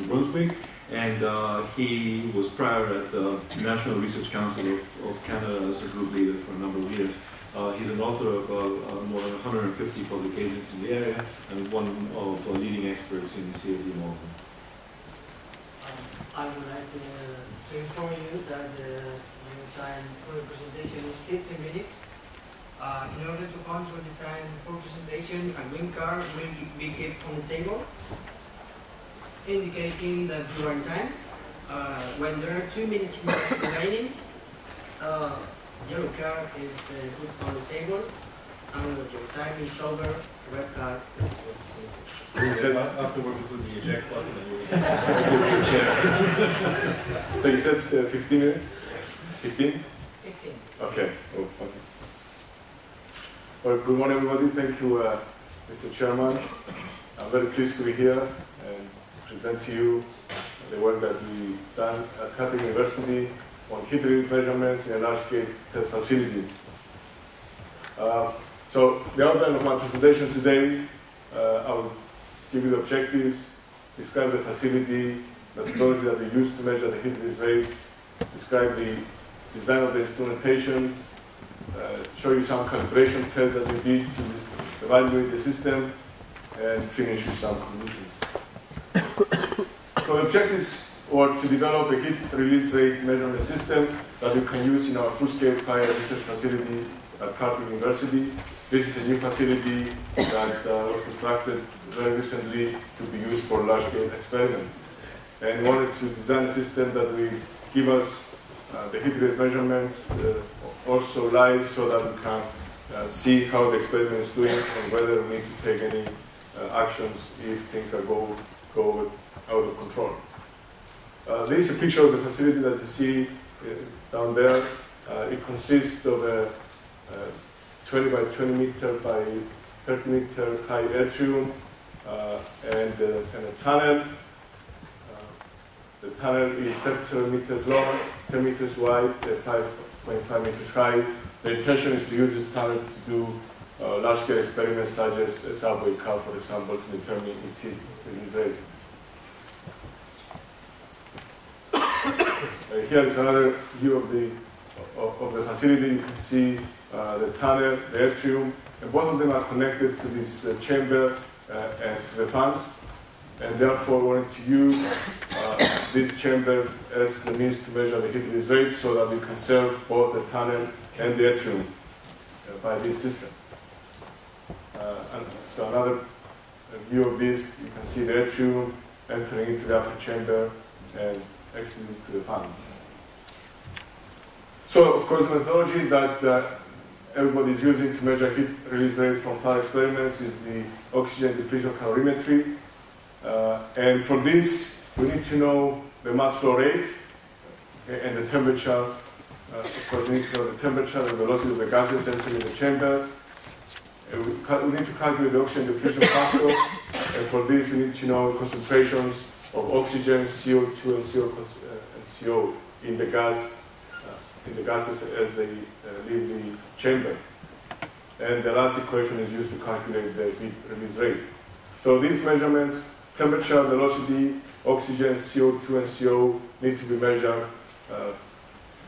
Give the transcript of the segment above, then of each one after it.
Brunswick, and he was prior at the National Research Council of Canada as a group leader for a number of years. He's an author of more than 150 publications in the area and one of the leading experts in CFD modeling. I would like to inform you that the time for the presentation is 15 minutes. In order to control the time for presentation, a green card will be kept on the table, indicating that you are in time. When there are 2 minutes remaining, yellow card is put on the table, and when your time is over, red card is put on the table. You said afterward we put the eject button and you will chair. So you said 15 minutes? 15? 15. Okay. Oh, okay. Well, good morning, everybody. Thank you, Mr. Chairman. I'm very pleased to be here and present to you the work that we've done at Catholic University on heat release measurements in a large-scale test facility. So the outline of my presentation today, I will give you the objectives, describe the facility, the technology that we use to measure the heat release rate, describe the design of the instrumentation, show you some calibration tests that we did to evaluate the system, and finish with some conclusions. So the objectives were to develop a heat release rate measurement system that we can use in our full-scale fire research facility at Catholic University. This is a new facility that was constructed very recently to be used for large-scale experiments. And we wanted to design a system that will give us the heat release measurements also live so that we can see how the experiment is doing and whether we need to take any actions if things are go out of control. There is a picture of the facility that you see down there. It consists of a 20 by 20 meter by 30 meter high atrium and a tunnel. The tunnel is 37 meters long, 10 meters wide, 5.5 meters high. The intention is to use this tunnel to do large-scale experiments such as a subway car, for example, to determine its heat release rate. Here is another view of the facility. You can see the tunnel, the atrium, and both of them are connected to this chamber and to the fans. And therefore, we wanted to use this chamber as the means to measure the heat release rate so that we can serve both the tunnel and the atrium by this system. And so another view of this, you can see the atrium entering into the upper chamber and exiting to the fans. So, of course, the methodology that everybody is using to measure heat release rate from fire experiments is the oxygen depletion calorimetry. And for this, we need to know the mass flow rate and the temperature. Of course, we need to know the temperature and the velocity of the gases entering the chamber. We need to calculate the oxygen depletion factor. And for this, we need to know concentrations of oxygen, CO2, and CO in the gases as they leave the chamber. And the last equation is used to calculate the heat release rate. So these measurements, temperature, velocity, oxygen, CO2, and CO need to be measured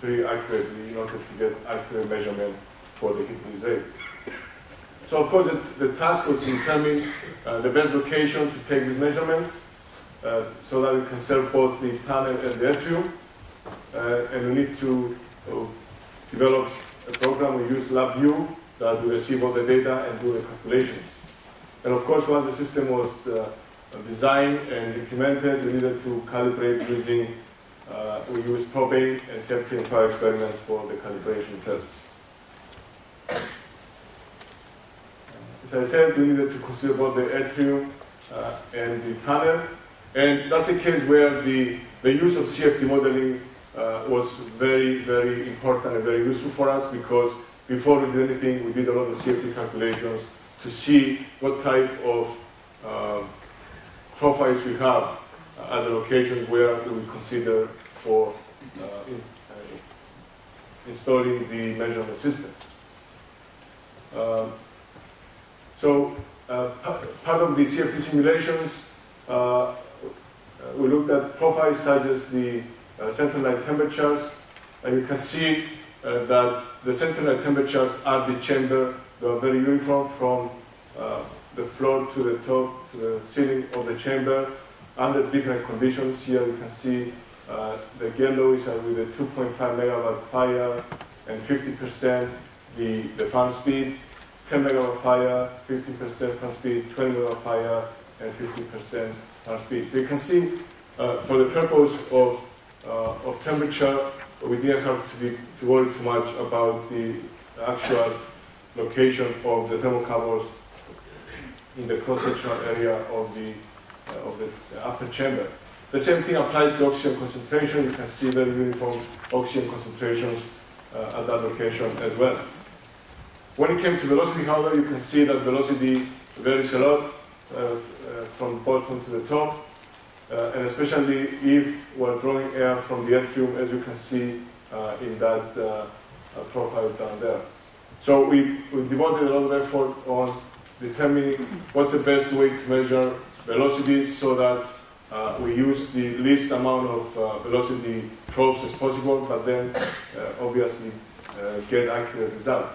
very accurately in order to get accurate measurement for the heat release rate. So of course the task was to determine the best location to take these measurements so that we can serve both the tunnel and the atrium. And we need to develop a program. We use LabVIEW that will receive all the data and do the calculations. And of course, once the system was designed and implemented, we needed to calibrate using, we used propane and heptane fire experiments for the calibration tests. As I said, we needed to consider both the atrium and the tunnel. And that's a case where the use of CFD modeling was very, very important and very useful for us, because before we did anything, we did a lot of CFD calculations to see what type of profiles we have at the locations where we consider for installing the measurement system. So part of the CFD simulations, we looked looked at profiles such as the center line temperatures, and you can see that the center line temperatures at the chamber, they are very uniform from the floor to the top, to the ceiling of the chamber, under different conditions. Here you can see the yellows are with a 2.5 megawatt fire and 50% the fan speed, 10 megawatt fire, 15% fan speed, 20 megawatt fire, and 50% fan speed. So you can see, for the purpose of temperature, we didn't have to worry too much about the actual location of the thermocouples in the cross-sectional area of the upper chamber. The same thing applies to oxygen concentration. You can see very uniform oxygen concentrations at that location as well. When it came to velocity, however, you can see that velocity varies a lot from bottom to the top, and especially if we're drawing air from the atrium, as you can see in that profile down there. So we devoted a lot of effort on determining what's the best way to measure velocities so that we use the least amount of velocity probes as possible, but then obviously get accurate results.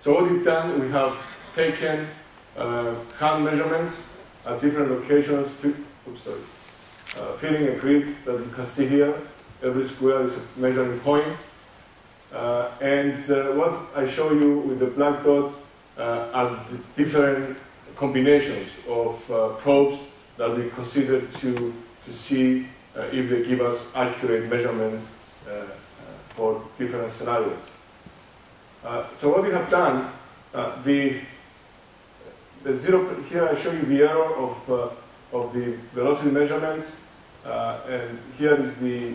So what we've done, we have taken hand measurements at different locations, filling a grid that you can see here. Every square is a measuring point. And what I show you with the black dots are the different combinations of probes that we consider to see if they give us accurate measurements for different scenarios. So what we have done, the zero, here I show you the error of the velocity measurements, and here is the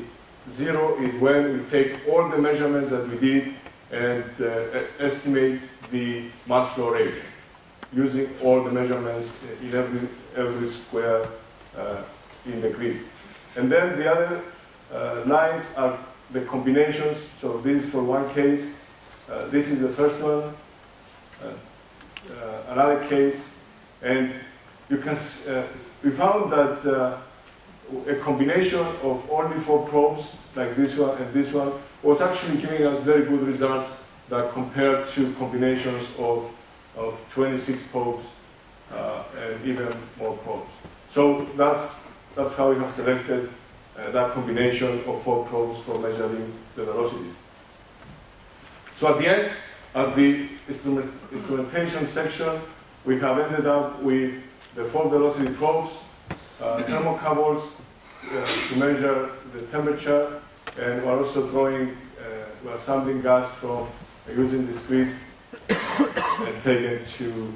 zero is when we take all the measurements that we did and estimate the mass flow rate using all the measurements in every square in the grid. And then the other lines are the combinations. So this is for one case. This is the first one. Another case, and you can. We found that a combination of only 4 probes, like this one and this one, was actually giving us very good results that compared to combinations of 26 probes and even more probes. So that's how we have selected that combination of 4 probes for measuring the velocities. So at the end, at the instrumentation section, we have ended up with the 4 velocity probes, thermocouples to measure the temperature, and we're also drawing, we're sampling gas from using this grid and taking it to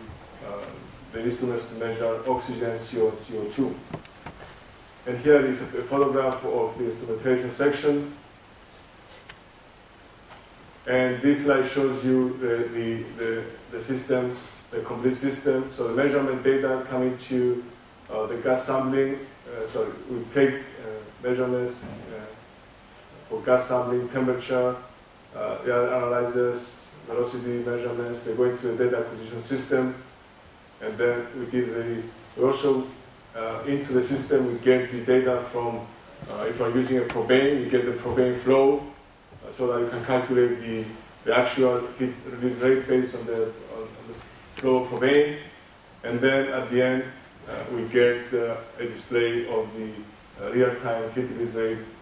the instruments to measure oxygen, CO, and CO2. And here is a photograph of the instrumentation section. And this slide shows you the system, the complete system. So the measurement data coming to the gas sampling. So we take measurements for gas sampling, temperature, the other analyzers, velocity measurements. They go into the data acquisition system, and then we also into the system we get the data from. If we're using a propane, we get the propane flow, so that you can calculate the actual heat release rate based on the flow of propane, and then at the end we get a display of the real-time heat release rate